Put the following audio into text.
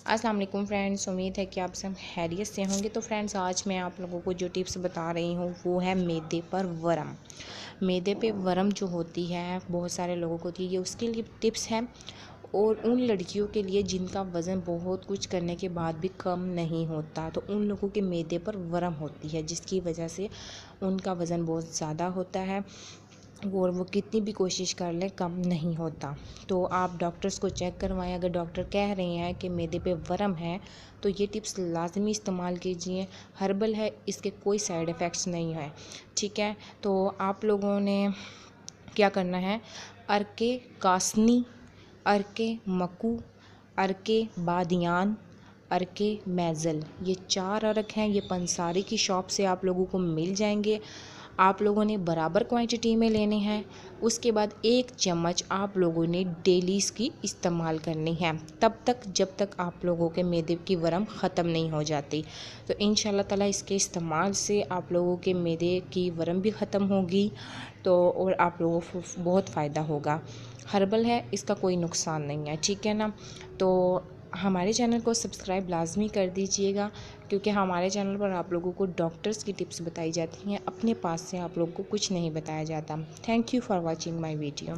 अस्सलाम वालेकुम फ्रेंड्स, उम्मीद है कि आप सब खैरियत से होंगे। तो फ्रेंड्स, आज मैं आप लोगों को जो टिप्स बता रही हूँ वो है मैदे पर वरम। मैदे पे वरम जो होती है बहुत सारे लोगों को होती है, ये उसके लिए टिप्स है। और उन लड़कियों के लिए जिनका वज़न बहुत कुछ करने के बाद भी कम नहीं होता, तो उन लोगों के मैदे पर वरम होती है, जिसकी वजह से उनका वज़न बहुत ज़्यादा होता है और वो कितनी भी कोशिश कर लें कम नहीं होता। तो आप डॉक्टर्स को चेक करवाएं। अगर डॉक्टर कह रहे हैं कि मैदे पे वरम है तो ये टिप्स लाजमी इस्तेमाल कीजिए। हर्बल है, इसके कोई साइड इफ़ेक्ट्स नहीं है। ठीक है, तो आप लोगों ने क्या करना है, अरके कासनी, अरके मकू, अरके बादियान, अरके मैज़ल, ये 4 अरक हैं। ये पंसारी की शॉप से आप लोगों को मिल जाएंगे। आप लोगों ने बराबर क्वांटिटी में लेने हैं। उसके बाद 1 चम्मच आप लोगों ने डेली इसकी इस्तेमाल करनी है, तब तक जब तक आप लोगों के मैदे की वरम ख़त्म नहीं हो जाती। तो इंशाल्लाह ताला इसके इस्तेमाल से आप लोगों के मैदे की वरम भी ख़त्म होगी, तो और आप लोगों को बहुत फ़ायदा होगा। हर्बल है, इसका कोई नुकसान नहीं है। ठीक है ना। तो हमारे चैनल को सब्सक्राइब लाजमी कर दीजिएगा, क्योंकि हमारे चैनल पर आप लोगों को डॉक्टर्स की टिप्स बताई जाती हैं। अपने पास से आप लोगों को कुछ नहीं बताया जाता। Thank you for watching my video.